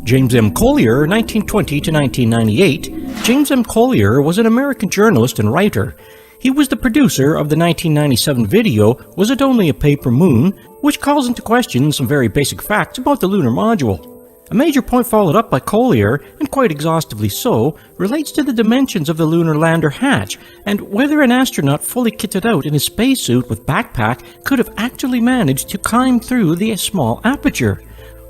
James M. Collier, 1920 to 1998. James M. Collier was an American journalist and writer. He was the producer of the 1997 video, Was It Only a Paper Moon?, which calls into question some very basic facts about the lunar module. A major point followed up by Collier, and quite exhaustively so, relates to the dimensions of the lunar lander hatch, and whether an astronaut fully kitted out in his spacesuit with backpack could have actually managed to climb through the small aperture.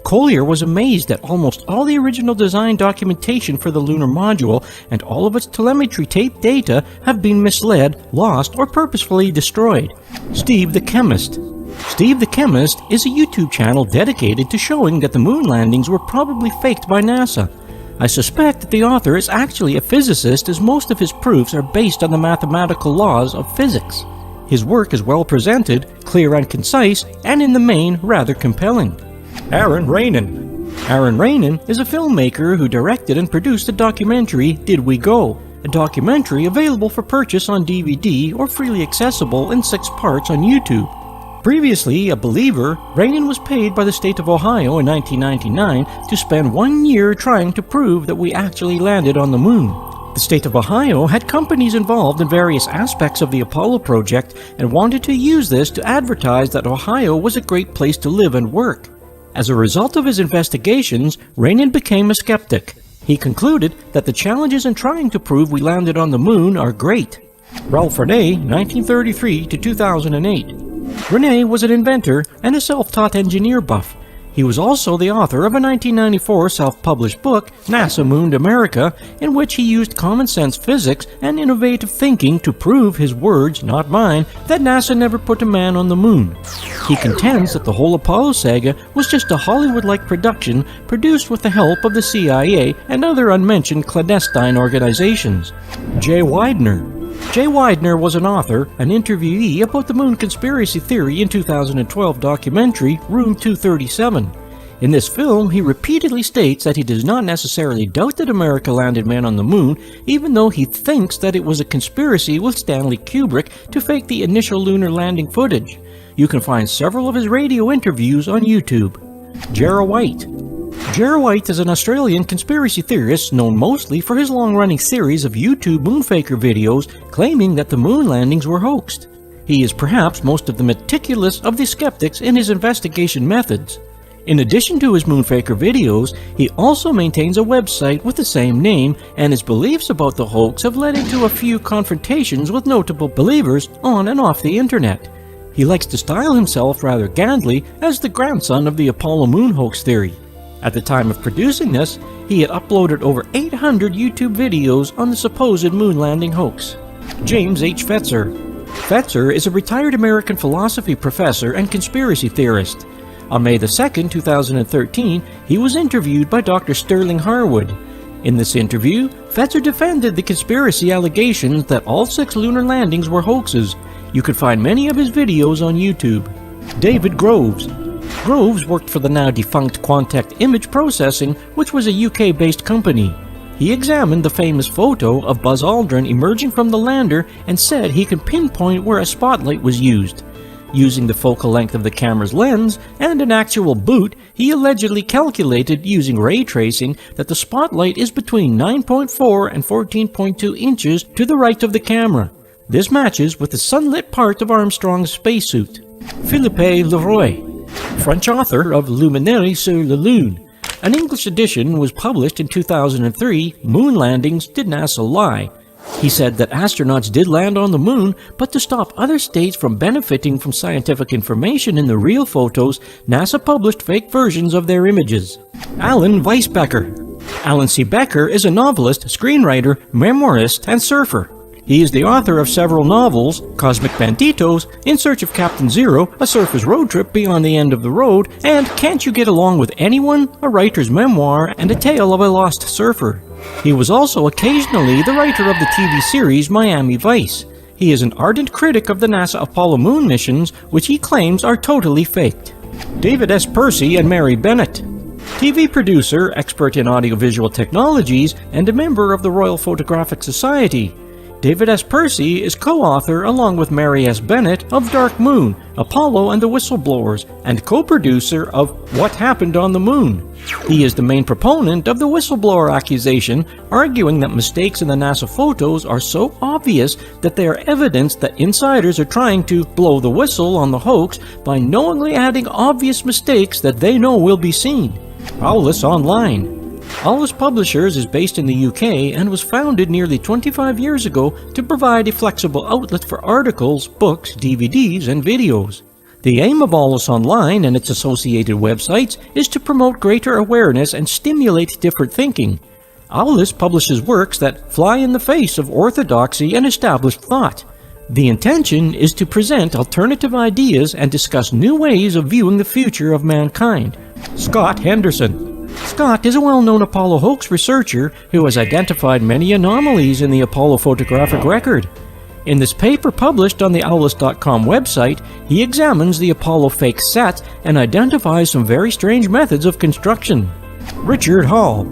Collier was amazed that almost all the original design documentation for the lunar module and all of its telemetry tape data have been misled, lost, or purposefully destroyed. Steve the Chemist. Steve the Chemist is a YouTube channel dedicated to showing that the moon landings were probably faked by NASA. I suspect that the author is actually a physicist, as most of his proofs are based on the mathematical laws of physics. His work is well presented, clear and concise, and in the main rather compelling. Aaron Rainin. Aaron Rainin is a filmmaker who directed and produced the documentary Did We Go?, a documentary available for purchase on DVD or freely accessible in 6 parts on YouTube. Previously a believer, Rainin was paid by the state of Ohio in 1999 to spend 1 year trying to prove that we actually landed on the moon. The state of Ohio had companies involved in various aspects of the Apollo project and wanted to use this to advertise that Ohio was a great place to live and work. As a result of his investigations, Rainin became a skeptic. He concluded that the challenges in trying to prove we landed on the moon are great. Ralph Rene, 1933 to 2008. Rene was an inventor and a self-taught engineer buff. He was also the author of a 1994 self-published book, NASA Mooned America, in which he used common-sense physics and innovative thinking to prove his words, not mine, that NASA never put a man on the moon. He contends that the whole Apollo saga was just a Hollywood-like production produced with the help of the CIA and other unmentioned clandestine organizations. Jay Weidner. Jay Weidner was an author, an interviewee about the moon conspiracy theory in 2012 documentary Room 237. In this film, he repeatedly states that he does not necessarily doubt that America landed men on the moon, even though he thinks that it was a conspiracy with Stanley Kubrick to fake the initial lunar landing footage. You can find several of his radio interviews on YouTube. Jarrah White. Jarrah White is an Australian conspiracy theorist known mostly for his long-running series of YouTube moonfaker videos claiming that the moon landings were hoaxed. He is perhaps most of the meticulous of the skeptics in his investigation methods. In addition to his moonfaker videos, he also maintains a website with the same name, and his beliefs about the hoax have led into a few confrontations with notable believers on and off the internet. He likes to style himself rather gandly as the grandson of the Apollo moon hoax theory. At the time of producing this, he had uploaded over 800 YouTube videos on the supposed moon landing hoax. James H. Fetzer. Fetzer is a retired American philosophy professor and conspiracy theorist. On May 2, 2013, he was interviewed by Dr. Sterling Harwood. In this interview, Fetzer defended the conspiracy allegations that all 6 lunar landings were hoaxes. You can find many of his videos on YouTube. David Groves. Groves worked for the now defunct Quantect Image Processing, which was a UK-based company. He examined the famous photo of Buzz Aldrin emerging from the lander and said he could pinpoint where a spotlight was used. Using the focal length of the camera's lens and an actual boot, he allegedly calculated using ray tracing that the spotlight is between 9.4 and 14.2 inches to the right of the camera. This matches with the sunlit part of Armstrong's spacesuit. Philippe Leroy. French author of Luminaire sur la Lune. An English edition was published in 2003, Moon Landings, Did NASA Lie? He said that astronauts did land on the moon, but to stop other states from benefiting from scientific information in the real photos, NASA published fake versions of their images. Alan Weisbecker. Alan C. Becker is a novelist, screenwriter, memoirist, and surfer. He is the author of several novels, Cosmic Banditos, In Search of Captain Zero, A Surfer's Road Trip Beyond the End of the Road, and Can't You Get Along with Anyone?, a writer's memoir, and A Tale of a Lost Surfer. He was also occasionally the writer of the TV series Miami Vice. He is an ardent critic of the NASA Apollo moon missions, which he claims are totally faked. David S. Percy and Mary Bennett. TV producer, expert in audiovisual technologies, and a member of the Royal Photographic Society. David S. Percy is co-author along with Mary S. Bennett of Dark Moon, Apollo and the Whistleblowers, and co-producer of What Happened on the Moon. He is the main proponent of the whistleblower accusation, arguing that mistakes in the NASA photos are so obvious that they are evidence that insiders are trying to blow the whistle on the hoax by knowingly adding obvious mistakes that they know will be seen. Owlus Online. Owlus Publishers is based in the UK and was founded nearly 25 years ago to provide a flexible outlet for articles, books, DVDs, and videos. The aim of Owlus Online and its associated websites is to promote greater awareness and stimulate different thinking. Owlus publishes works that fly in the face of orthodoxy and established thought. The intention is to present alternative ideas and discuss new ways of viewing the future of mankind. Scott Henderson. Scott is a well-known Apollo hoax researcher who has identified many anomalies in the Apollo photographic record. In this paper published on the Owlus.com website, he examines the Apollo fake set and identifies some very strange methods of construction. Richard Hall.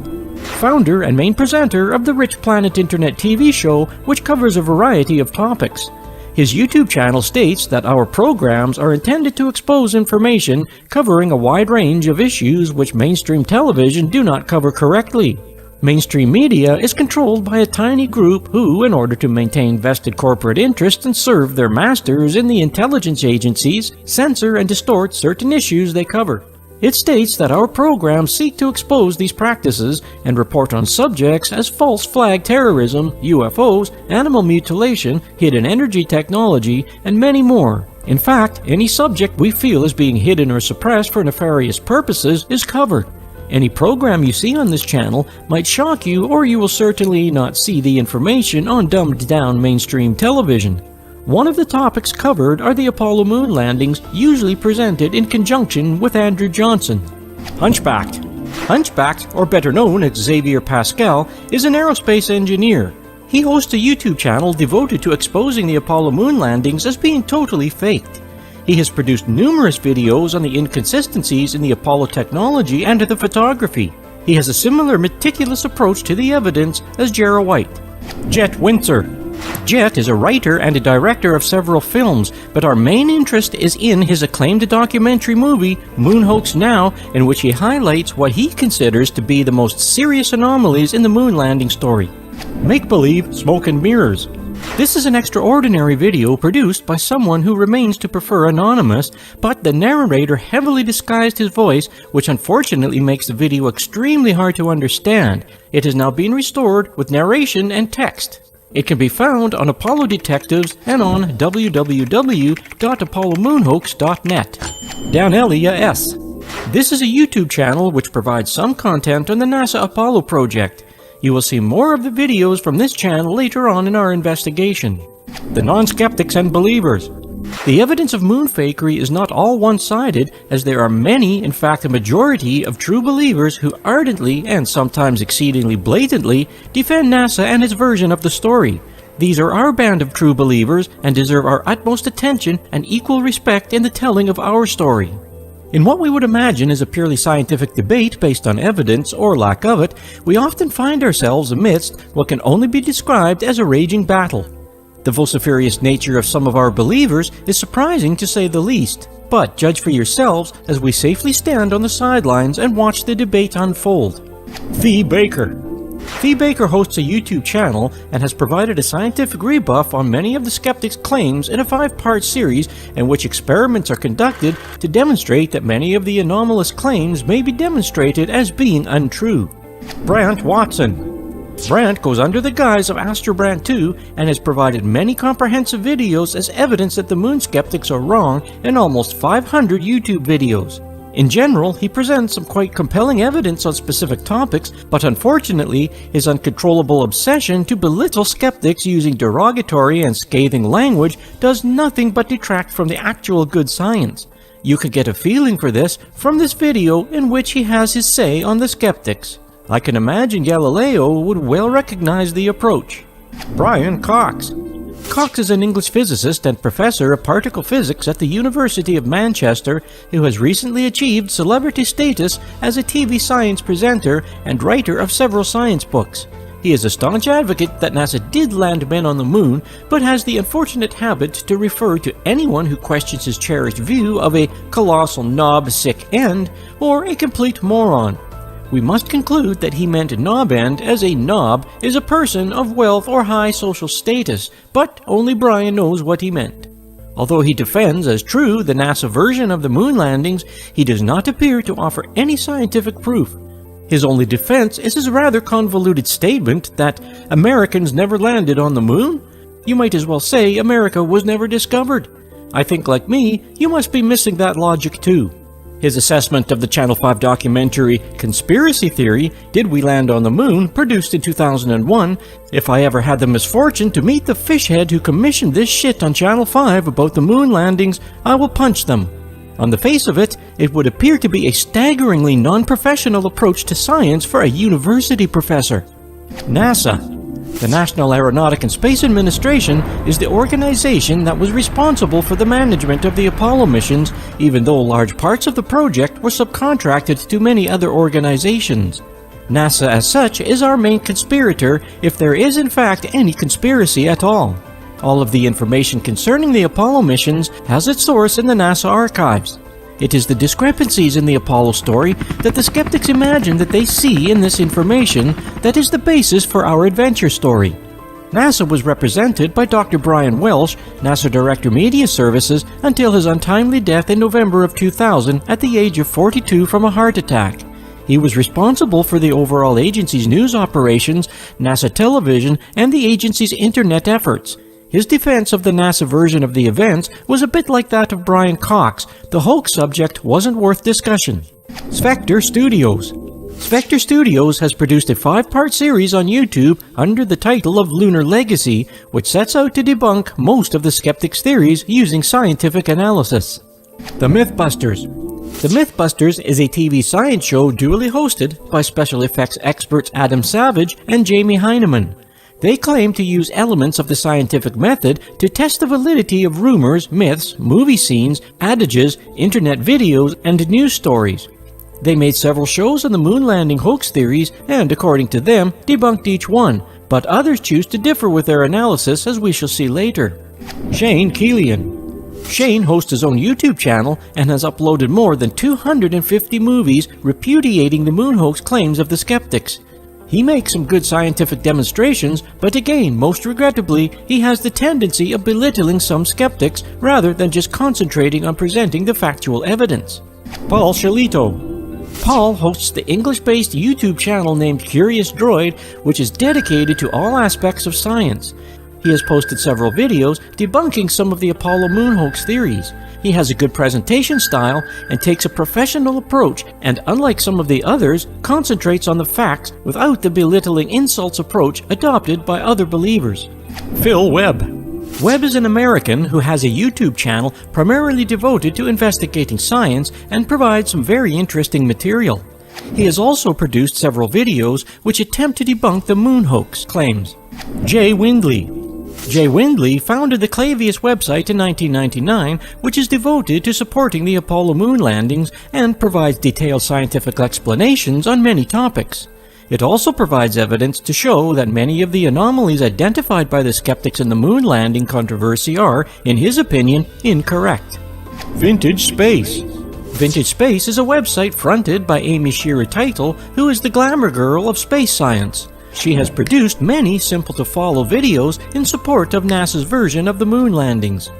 Founder and main presenter of the Rich Planet Internet TV show, which covers a variety of topics. His YouTube channel states that our programs are intended to expose information covering a wide range of issues which mainstream television do not cover correctly. Mainstream media is controlled by a tiny group who, in order to maintain vested corporate interests and serve their masters in the intelligence agencies, censor and distort certain issues they cover. It states that our programs seek to expose these practices and report on subjects as false flag terrorism, UFOs, animal mutilation, hidden energy technology, and many more. In fact, any subject we feel is being hidden or suppressed for nefarious purposes is covered. Any program you see on this channel might shock you, or you will certainly not see the information on dumbed-down mainstream television. One of the topics covered are the Apollo moon landings, usually presented in conjunction with Andrew Johnson. Hunchbacked. Hunchbacked, or better known as Xavier Pascal, is an aerospace engineer. He hosts a YouTube channel devoted to exposing the Apollo moon landings as being totally faked. He has produced numerous videos on the inconsistencies in the Apollo technology and the photography. He has a similar meticulous approach to the evidence as Jera White. Jet Windsor. Jet is a writer and a director of several films, but our main interest is in his acclaimed documentary movie, Moon Hoax Now, in which he highlights what he considers to be the most serious anomalies in the moon landing story. Make-Believe, Smoke and Mirrors. This is an extraordinary video produced by someone who remains to prefer anonymous, but the narrator heavily disguised his voice, which unfortunately makes the video extremely hard to understand. It has now been restored with narration and text. It can be found on Apollo Detectives and on www.apollomoonhoax.net. Danelia S. This is a YouTube channel which provides some content on the NASA Apollo project. You will see more of the videos from this channel later on in our investigation. The Non-Skeptics and Believers. The evidence of moon fakery is not all one-sided, as there are many, in fact a majority, of true believers who ardently, and sometimes exceedingly blatantly, defend NASA and its version of the story. These are our band of true believers and deserve our utmost attention and equal respect in the telling of our story. In what we would imagine is a purely scientific debate based on evidence, or lack of it, we often find ourselves amidst what can only be described as a raging battle. The vociferous nature of some of our believers is surprising to say the least, but judge for yourselves as we safely stand on the sidelines and watch the debate unfold. Thee Baker. Thee Baker hosts a YouTube channel and has provided a scientific rebuff on many of the skeptics' claims in a 5-part series in which experiments are conducted to demonstrate that many of the anomalous claims may be demonstrated as being untrue. Brant Watson. Brant goes under the guise of Astrobrant 2 and has provided many comprehensive videos as evidence that the moon skeptics are wrong in almost 500 YouTube videos. In general, he presents some quite compelling evidence on specific topics, but unfortunately, his uncontrollable obsession to belittle skeptics using derogatory and scathing language does nothing but detract from the actual good science. You can get a feeling for this from this video in which he has his say on the skeptics. I can imagine Galileo would well recognize the approach. Brian Cox. Cox is an English physicist and professor of particle physics at the University of Manchester who has recently achieved celebrity status as a TV science presenter and writer of several science books. He is a staunch advocate that NASA did land men on the moon, but has the unfortunate habit to refer to anyone who questions his cherished view of a colossal knob sick end or a complete moron. We must conclude that he meant knob end, as a knob is a person of wealth or high social status, but only Brian knows what he meant. Although he defends as true the NASA version of the moon landings, he does not appear to offer any scientific proof. His only defense is his rather convoluted statement that Americans never landed on the moon. You might as well say America was never discovered. I think, like me, you must be missing that logic too. His assessment of the Channel 5 documentary Conspiracy Theory, Did We Land on the Moon?, produced in 2001, if I ever had the misfortune to meet the fishhead who commissioned this shit on Channel 5 about the moon landings, I will punch them. On the face of it, it would appear to be a staggeringly non-professional approach to science for a university professor. NASA, the National Aeronautic and Space Administration, is the organization that was responsible for the management of the Apollo missions, even though large parts of the project were subcontracted to many other organizations. NASA as such is our main conspirator, if there is in fact any conspiracy at all. All of the information concerning the Apollo missions has its source in the NASA archives. It is the discrepancies in the Apollo story that the skeptics imagine that they see in this information that is the basis for our adventure story. NASA was represented by Dr. Brian Welsh, NASA Director Media Services, until his untimely death in November of 2000 at the age of 42 from a heart attack. He was responsible for the overall agency's news operations, NASA television, and the agency's internet efforts. His defense of the NASA version of the events was a bit like that of Brian Cox. The hoax subject wasn't worth discussion. Spectre Studios. Spectre Studios has produced a 5-part series on YouTube under the title of Lunar Legacy, which sets out to debunk most of the skeptics' theories using scientific analysis. The Mythbusters. The Mythbusters is a TV science show duly hosted by special effects experts Adam Savage and Jamie Heineman. They claim to use elements of the scientific method to test the validity of rumors, myths, movie scenes, adages, internet videos, and news stories. They made several shows on the moon landing hoax theories and, according to them, debunked each one, but others choose to differ with their analysis, as we shall see later. Shane Keelan. Shane hosts his own YouTube channel and has uploaded more than 250 movies repudiating the moon hoax claims of the skeptics. He makes some good scientific demonstrations, but again, most regrettably, he has the tendency of belittling some skeptics rather than just concentrating on presenting the factual evidence. Paul Sciolito. Paul hosts the English-based YouTube channel named Curious Droid, which is dedicated to all aspects of science. He has posted several videos debunking some of the Apollo moon hoax theories. He has a good presentation style and takes a professional approach, and unlike some of the others, concentrates on the facts without the belittling insults approach adopted by other believers. Phil Webb. Webb is an American who has a YouTube channel primarily devoted to investigating science and provides some very interesting material. He has also produced several videos which attempt to debunk the moon hoax claims. Jay Windley. Jay Windley founded the Clavius website in 1999, which is devoted to supporting the Apollo moon landings and provides detailed scientific explanations on many topics. It also provides evidence to show that many of the anomalies identified by the skeptics in the moon landing controversy are, in his opinion, incorrect. Vintage Space. Vintage Space is a website fronted by Amy Shearer Title, who is the glamour girl of space science. She has produced many simple-to-follow videos in support of NASA's version of the moon landings.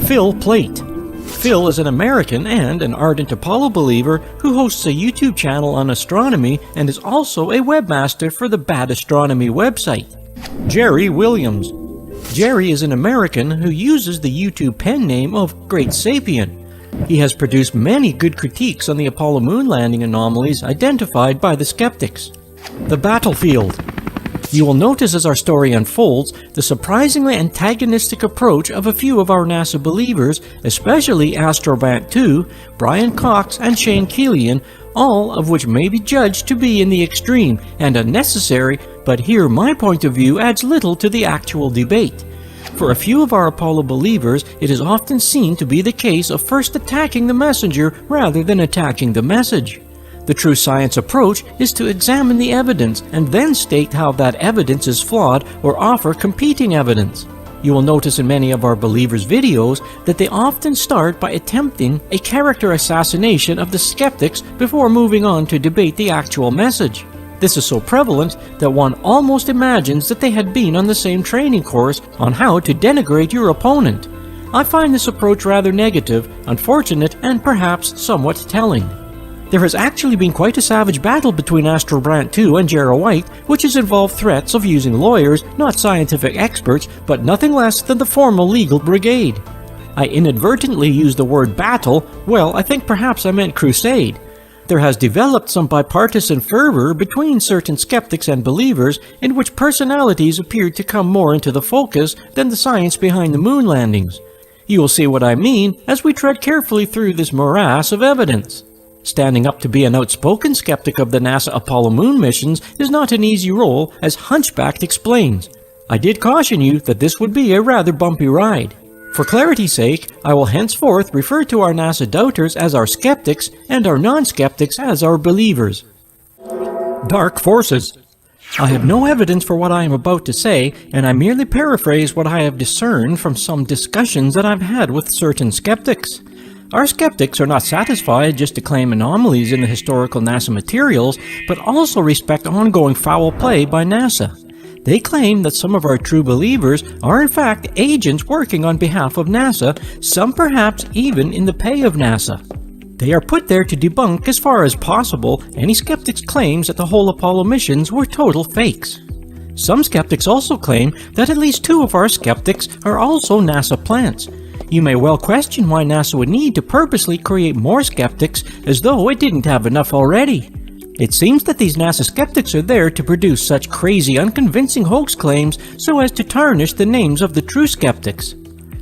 Phil Plait. Phil is an American and an ardent Apollo believer who hosts a YouTube channel on astronomy and is also a webmaster for the Bad Astronomy website. Jerry Williams. Jerry is an American who uses the YouTube pen name of Great Sapien. He has produced many good critiques on the Apollo moon landing anomalies identified by the skeptics. The Battlefield. You will notice as our story unfolds the surprisingly antagonistic approach of a few of our NASA believers, especially Astrobant 2, Brian Cox, and Shane Keelan, all of which may be judged to be in the extreme and unnecessary, but here my point of view adds little to the actual debate. For a few of our Apollo believers, it is often seen to be the case of first attacking the messenger rather than attacking the message. The true science approach is to examine the evidence and then state how that evidence is flawed or offer competing evidence. You will notice in many of our believers' videos that they often start by attempting a character assassination of the skeptics before moving on to debate the actual message. This is so prevalent that one almost imagines that they had been on the same training course on how to denigrate your opponent. I find this approach rather negative, unfortunate, and perhaps somewhat telling. There has actually been quite a savage battle between Astral Brand 2 and Jera White, which has involved threats of using lawyers, not scientific experts, but nothing less than the formal legal brigade. I inadvertently used the word battle. Well, I think perhaps I meant crusade. There has developed some bipartisan fervor between certain skeptics and believers in which personalities appeared to come more into the focus than the science behind the moon landings. You will see what I mean as we tread carefully through this morass of evidence. Standing up to be an outspoken skeptic of the NASA Apollo moon missions is not an easy role, as Hunchbacked explains. I did caution you that this would be a rather bumpy ride. For clarity's sake, I will henceforth refer to our NASA doubters as our skeptics and our non-skeptics as our believers. Dark forces. I have no evidence for what I am about to say, and I merely paraphrase what I have discerned from some discussions that I've had with certain skeptics. Our skeptics are not satisfied just to claim anomalies in the historical NASA materials, but also respect ongoing foul play by NASA. They claim that some of our true believers are in fact agents working on behalf of NASA, some perhaps even in the pay of NASA. They are put there to debunk as far as possible any skeptics' claims that the whole Apollo missions were total fakes. Some skeptics also claim that at least 2 of our skeptics are also NASA plants. You may well question why NASA would need to purposely create more skeptics as though it didn't have enough already. It seems that these NASA skeptics are there to produce such crazy, unconvincing hoax claims so as to tarnish the names of the true skeptics.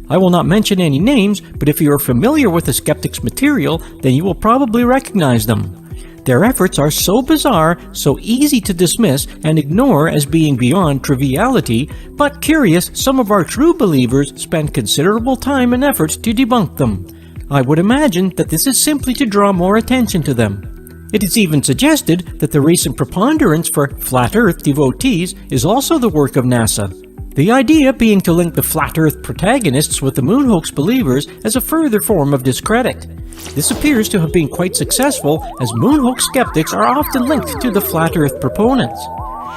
I will not mention any names, but if you are familiar with the skeptics' material, then you will probably recognize them. Their efforts are so bizarre, so easy to dismiss and ignore as being beyond triviality, but curious, some of our true believers spend considerable time and effort to debunk them. I would imagine that this is simply to draw more attention to them. It is even suggested that the recent preponderance for Flat Earth devotees is also the work of NASA. The idea being to link the Flat Earth protagonists with the moon hoax believers as a further form of discredit. This appears to have been quite successful, as moon hoax skeptics are often linked to the Flat Earth proponents.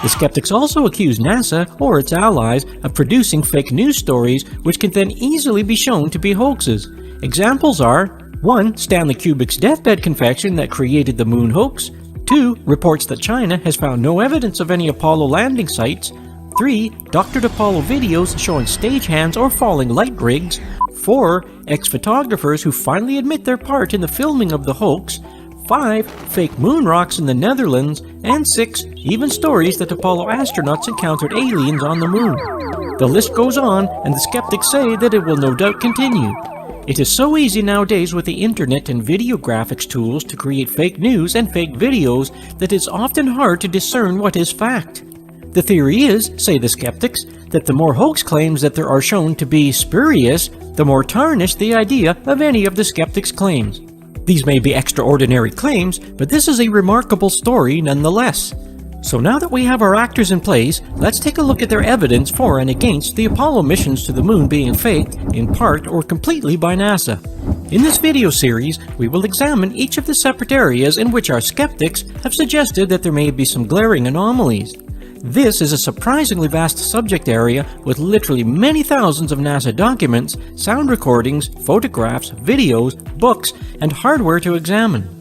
The skeptics also accuse NASA or its allies of producing fake news stories which can then easily be shown to be hoaxes. Examples are 1. Stanley Kubrick's deathbed confession that created the moon hoax. 2. Reports that China has found no evidence of any Apollo landing sites. 3. Doctored Apollo videos showing stagehands or falling light rigs. 4. Ex-photographers who finally admit their part in the filming of the hoax. 5. Fake moon rocks in the Netherlands. And 6. Even stories that Apollo astronauts encountered aliens on the moon. The list goes on, and the skeptics say that it will no doubt continue. It is so easy nowadays with the internet and video graphics tools to create fake news and fake videos that it's often hard to discern what is fact. The theory is, say the skeptics, that the more hoax claims that there are shown to be spurious, the more tarnished the idea of any of the skeptics' claims. These may be extraordinary claims, but this is a remarkable story nonetheless. So now that we have our actors in place, let's take a look at their evidence for and against the Apollo missions to the moon being faked, in part or completely by NASA. In this video series, we will examine each of the separate areas in which our skeptics have suggested that there may be some glaring anomalies. This is a surprisingly vast subject area with literally many thousands of NASA documents, sound recordings, photographs, videos, books, and hardware to examine.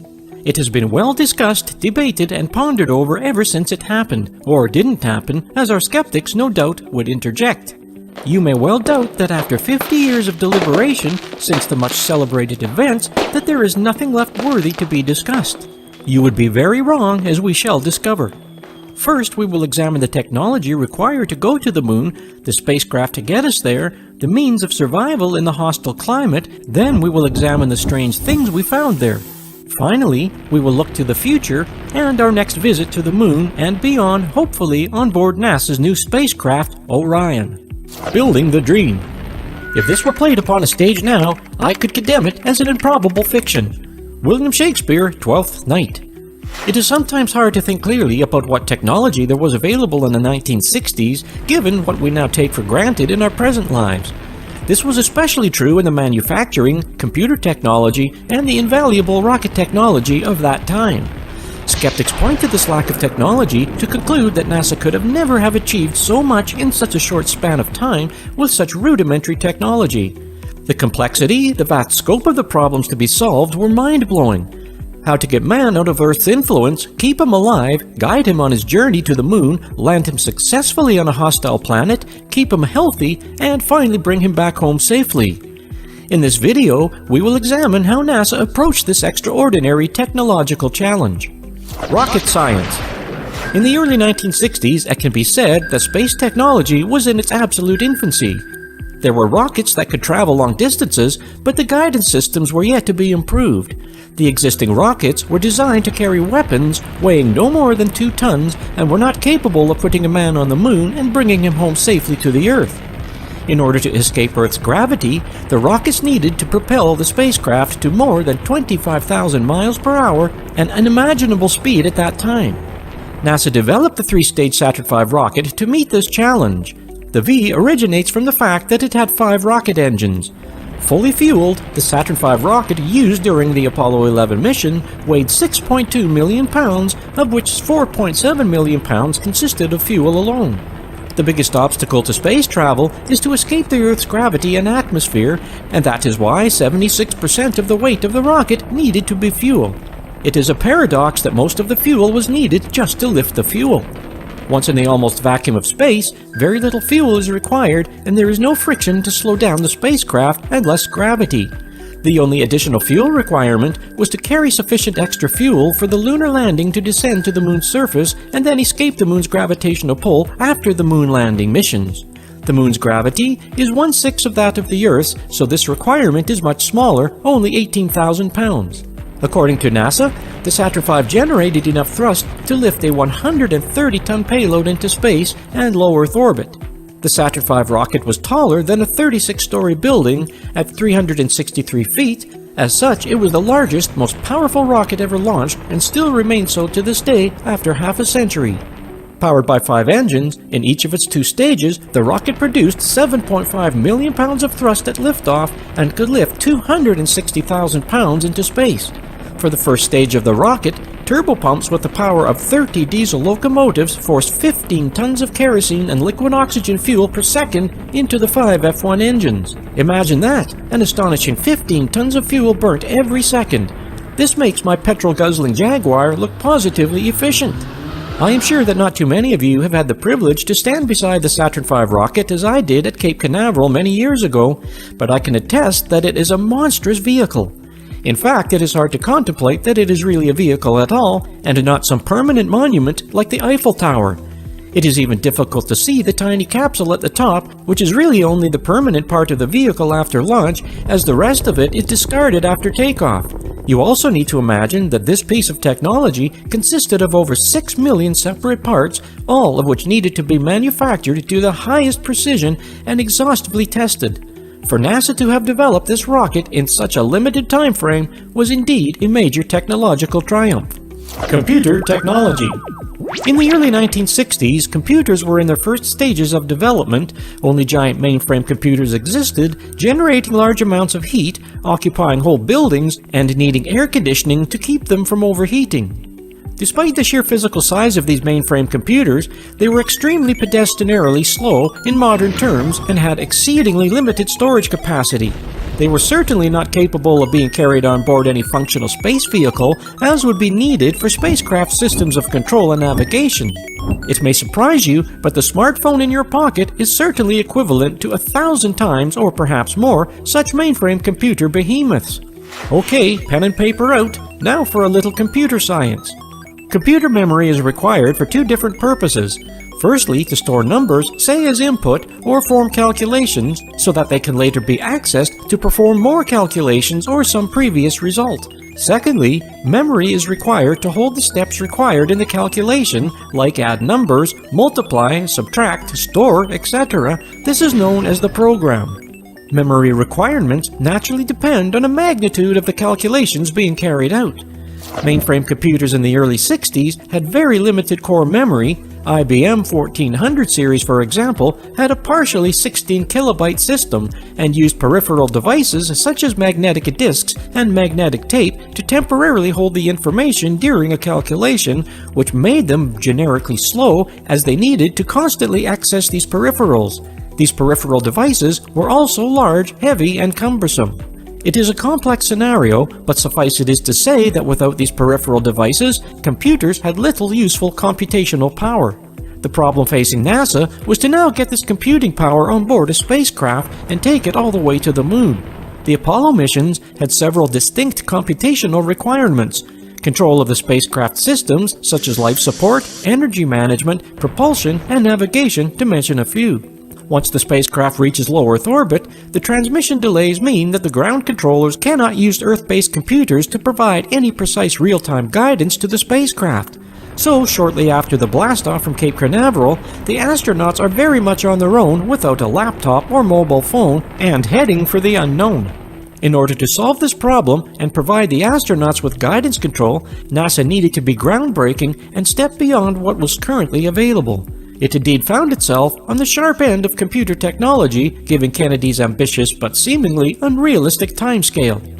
It has been well discussed, debated, and pondered over ever since it happened, or didn't happen, as our skeptics no doubt would interject. You may well doubt that after 50 years of deliberation since the much celebrated events, that there is nothing left worthy to be discussed. You would be very wrong, as we shall discover. First, we will examine the technology required to go to the moon, the spacecraft to get us there, the means of survival in the hostile climate, then we will examine the strange things we found there. Finally, we will look to the future and our next visit to the moon and beyond, hopefully on board NASA's new spacecraft, Orion. Building the dream. If this were played upon a stage now, I could condemn it as an improbable fiction. William Shakespeare, Twelfth Night. It is sometimes hard to think clearly about what technology there was available in the 1960s, given what we now take for granted in our present lives. This was especially true in the manufacturing, computer technology, and the invaluable rocket technology of that time. Skeptics point to this lack of technology to conclude that NASA could have never have achieved so much in such a short span of time with such rudimentary technology. The complexity, the vast scope of the problems to be solved were mind-blowing. How to get man out of Earth's influence, keep him alive, guide him on his journey to the moon, land him successfully on a hostile planet, keep him healthy, and finally bring him back home safely. In this video, we will examine how NASA approached this extraordinary technological challenge. Rocket science. In the early 1960s, it can be said that space technology was in its absolute infancy. There were rockets that could travel long distances, but the guidance systems were yet to be improved. The existing rockets were designed to carry weapons weighing no more than 2 tons and were not capable of putting a man on the moon and bringing him home safely to the Earth. In order to escape Earth's gravity, the rockets needed to propel the spacecraft to more than 25,000 miles per hour, an unimaginable speed at that time. NASA developed the 3-stage Saturn V rocket to meet this challenge. The V originates from the fact that it had 5 rocket engines. Fully fueled, the Saturn V rocket used during the Apollo 11 mission weighed 6.2 million pounds, of which 4.7 million pounds consisted of fuel alone. The biggest obstacle to space travel is to escape the Earth's gravity and atmosphere, and that is why 76% of the weight of the rocket needed to be fuel. It is a paradox that most of the fuel was needed just to lift the fuel. Once in the almost vacuum of space, very little fuel is required and there is no friction to slow down the spacecraft and less gravity. The only additional fuel requirement was to carry sufficient extra fuel for the lunar landing to descend to the moon's surface and then escape the moon's gravitational pull after the moon landing missions. The moon's gravity is 1/6 of that of the Earth's, so this requirement is much smaller, only 18,000 pounds. According to NASA, the Saturn V generated enough thrust to lift a 130-ton payload into space and low Earth orbit. The Saturn V rocket was taller than a 36-story building at 363 feet. As such, it was the largest, most powerful rocket ever launched and still remains so to this day after half a century. Powered by 5 engines, in each of its 2 stages, the rocket produced 7.5 million pounds of thrust at liftoff and could lift 260,000 pounds into space. For the first stage of the rocket, turbopumps with the power of 30 diesel locomotives forced 15 tons of kerosene and liquid oxygen fuel per second into the 5 F1 engines. Imagine that, an astonishing 15 tons of fuel burnt every second. This makes my petrol-guzzling Jaguar look positively efficient. I am sure that not too many of you have had the privilege to stand beside the Saturn V rocket as I did at Cape Canaveral many years ago, but I can attest that it is a monstrous vehicle. In fact, it is hard to contemplate that it is really a vehicle at all, and not some permanent monument like the Eiffel Tower. It is even difficult to see the tiny capsule at the top, which is really only the permanent part of the vehicle after launch, as the rest of it is discarded after takeoff. You also need to imagine that this piece of technology consisted of over 6 million separate parts, all of which needed to be manufactured to the highest precision and exhaustively tested. For NASA to have developed this rocket in such a limited time frame was indeed a major technological triumph. Computer technology. In the early 1960s, computers were in their first stages of development. Only giant mainframe computers existed, generating large amounts of heat, occupying whole buildings, and needing air conditioning to keep them from overheating. Despite the sheer physical size of these mainframe computers, they were extremely pedestrianly slow in modern terms and had exceedingly limited storage capacity. They were certainly not capable of being carried on board any functional space vehicle, as would be needed for spacecraft systems of control and navigation. It may surprise you, but the smartphone in your pocket is certainly equivalent to 1,000 times or perhaps more such mainframe computer behemoths. Okay, pen and paper out, now for a little computer science. Computer memory is required for 2 different purposes. Firstly, to store numbers, say as input, or form calculations, so that they can later be accessed to perform more calculations or some previous result. Secondly, memory is required to hold the steps required in the calculation, like add numbers, multiply, subtract, store, etc. This is known as the program. Memory requirements naturally depend on the magnitude of the calculations being carried out. Mainframe computers in the early 60s had very limited core memory. IBM 1400 series, for example, had a partially 16 kilobyte system and used peripheral devices such as magnetic disks and magnetic tape to temporarily hold the information during a calculation, which made them generically slow as they needed to constantly access these peripherals. These peripheral devices were also large, heavy, and cumbersome. It is a complex scenario, but suffice it is to say that without these peripheral devices, computers had little useful computational power. The problem facing NASA was to now get this computing power on board a spacecraft and take it all the way to the moon. The Apollo missions had several distinct computational requirements: control of the spacecraft systems such as life support, energy management, propulsion, and navigation, to mention a few. Once the spacecraft reaches low Earth orbit, the transmission delays mean that the ground controllers cannot use Earth-based computers to provide any precise real-time guidance to the spacecraft. So, shortly after the blastoff from Cape Canaveral, the astronauts are very much on their own without a laptop or mobile phone and heading for the unknown. In order to solve this problem and provide the astronauts with guidance control, NASA needed to be groundbreaking and step beyond what was currently available. It indeed found itself on the sharp end of computer technology, given Kennedy's ambitious but seemingly unrealistic timescale.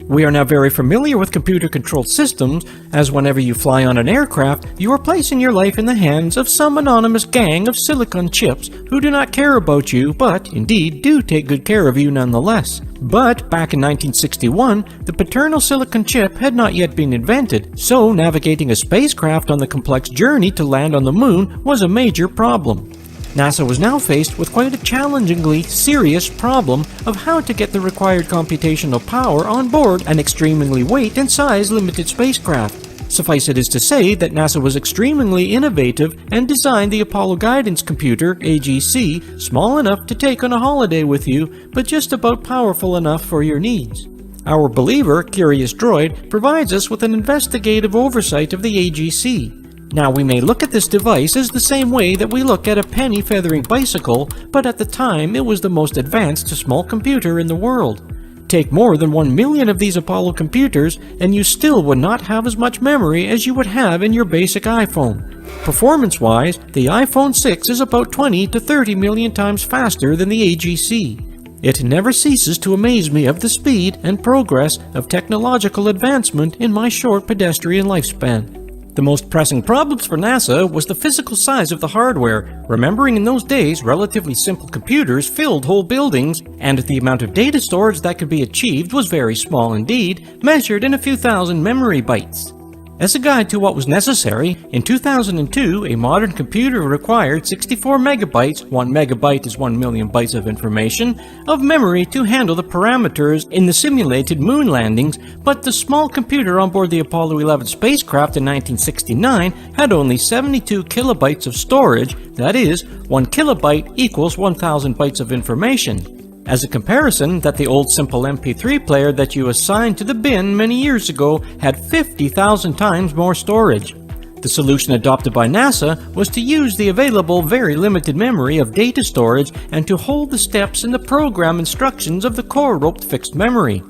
We are now very familiar with computer-controlled systems, as whenever you fly on an aircraft, you are placing your life in the hands of some anonymous gang of silicon chips who do not care about you, but indeed do take good care of you nonetheless. But back in 1961, the paternal silicon chip had not yet been invented, so navigating a spacecraft on the complex journey to land on the moon was a major problem. NASA was now faced with quite a challengingly serious problem of how to get the required computational power on board an extremely weight and size limited spacecraft. Suffice it is to say that NASA was extremely innovative and designed the Apollo Guidance Computer, AGC, small enough to take on a holiday with you, but just about powerful enough for your needs. Our believer, Curious Droid, provides us with an investigative oversight of the AGC. Now, we may look at this device as the same way that we look at a penny feathering bicycle, but at the time it was the most advanced small computer in the world. Take more than 1 million of these Apollo computers and you still would not have as much memory as you would have in your basic iPhone. Performance-wise, the iPhone 6 is about 20 to 30 million times faster than the AGC. It never ceases to amaze me of the speed and progress of technological advancement in my short pedestrian lifespan. The most pressing problems for NASA was the physical size of the hardware, remembering in those days relatively simple computers filled whole buildings, and the amount of data storage that could be achieved was very small indeed, measured in a few thousand memory bytes. As a guide to what was necessary, in 2002 a modern computer required 64 megabytes, 1 megabyte is 1 million bytes of information, of memory to handle the parameters in the simulated moon landings, but the small computer on board the Apollo 11 spacecraft in 1969 had only 72 kilobytes of storage, that is, 1 kilobyte equals 1000 bytes of information. As a comparison, that the old simple MP3 player that you assigned to the bin many years ago had 50,000 times more storage. The solution adopted by NASA was to use the available very limited memory of data storage and to hold the steps in the program instructions of the core-roped fixed memory.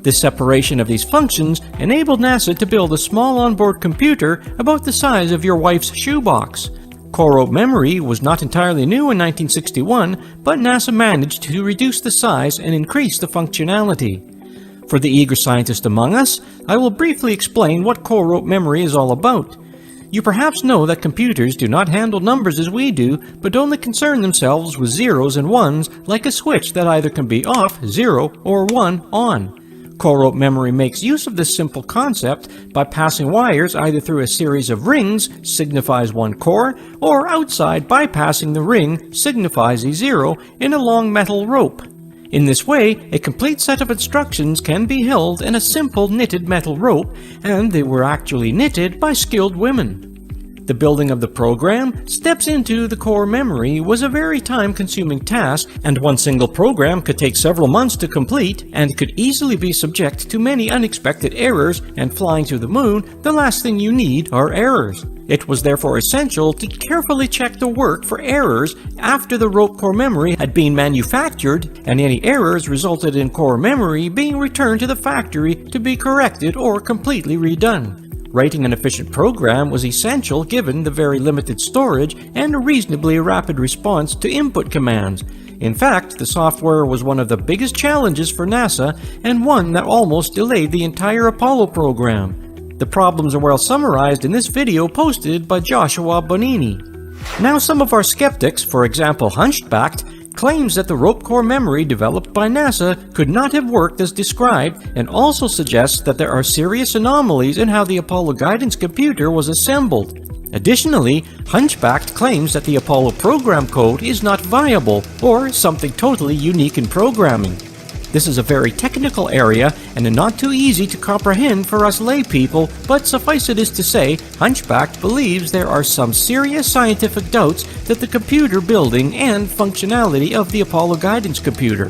This separation of these functions enabled NASA to build a small onboard computer about the size of your wife's shoebox. Core-roped memory was not entirely new in 1961, but NASA managed to reduce the size and increase the functionality. For the eager scientist among us, I will briefly explain what core-roped memory is all about. You perhaps know that computers do not handle numbers as we do, but only concern themselves with zeros and ones, like a switch that either can be off, 0, or 1, on. Core-roped memory makes use of this simple concept by passing wires either through a series of rings, signifies one core, or outside bypassing the ring, signifies a 0, in a long metal rope. In this way, a complete set of instructions can be held in a simple knitted metal rope, and they were actually knitted by skilled women. The building of the program, steps into the core memory, was a very time-consuming task, and one single program could take several months to complete and could easily be subject to many unexpected errors, and flying to the moon, the last thing you need are errors. It was therefore essential to carefully check the work for errors after the rope core memory had been manufactured, and any errors resulted in core memory being returned to the factory to be corrected or completely redone. Writing an efficient program was essential given the very limited storage and a reasonably rapid response to input commands. In fact, the software was one of the biggest challenges for NASA and one that almost delayed the entire Apollo program. The problems are well summarized in this video posted by Joshua Bonini. Now some of our skeptics, for example Hunchbacked, claims that the rope core memory developed by NASA could not have worked as described, and also suggests that there are serious anomalies in how the Apollo guidance computer was assembled. Additionally, Hunchbacked claims that the Apollo program code is not viable, or something totally unique in programming. This is a very technical area and not too easy to comprehend for us lay people, but suffice it is to say, Hunchbacked believes there are some serious scientific doubts that the computer building and functionality of the Apollo guidance computer.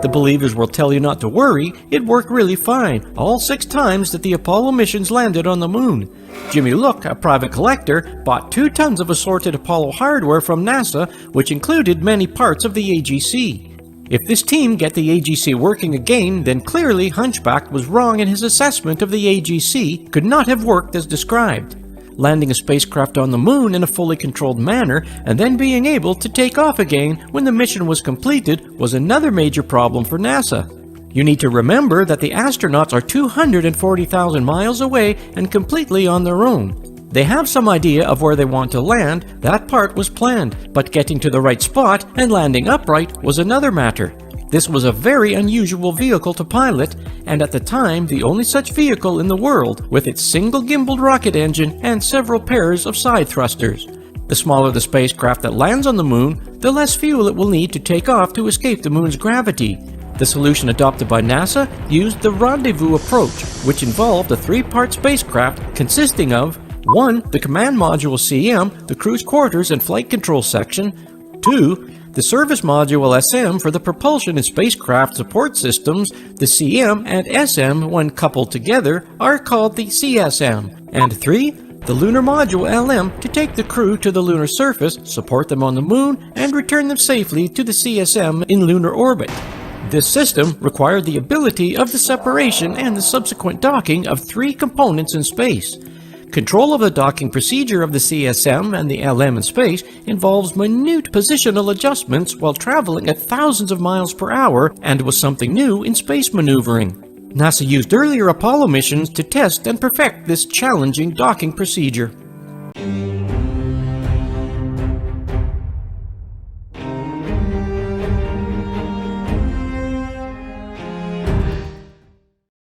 The believers will tell you not to worry, it worked really fine, all 6 times that the Apollo missions landed on the moon. Jimmy Look, a private collector, bought 2 tons of assorted Apollo hardware from NASA, which included many parts of the AGC. If this team get the AGC working again, then clearly Hunchback was wrong in his assessment of the AGC could not have worked as described. Landing a spacecraft on the moon in a fully controlled manner and then being able to take off again when the mission was completed was another major problem for NASA. You need to remember that the astronauts are 240,000 miles away and completely on their own. They have some idea of where they want to land, that part was planned, but getting to the right spot and landing upright was another matter. This was a very unusual vehicle to pilot, and at the time the only such vehicle in the world, with its single gimbaled rocket engine and several pairs of side thrusters. The smaller the spacecraft that lands on the moon, the less fuel it will need to take off to escape the moon's gravity. The solution adopted by NASA used the rendezvous approach, which involved a 3-part spacecraft consisting of 1. The command module CM, the crew's quarters and flight control section. 2. The service module SM for the propulsion and spacecraft support systems. The CM and SM, when coupled together, are called the CSM. And 3. The lunar module LM to take the crew to the lunar surface, support them on the moon, and return them safely to the CSM in lunar orbit. This system required the ability of the separation and the subsequent docking of 3 components in space. Control of the docking procedure of the CSM and the LM in space involves minute positional adjustments while traveling at thousands of miles per hour and was something new in space maneuvering. NASA used earlier Apollo missions to test and perfect this challenging docking procedure.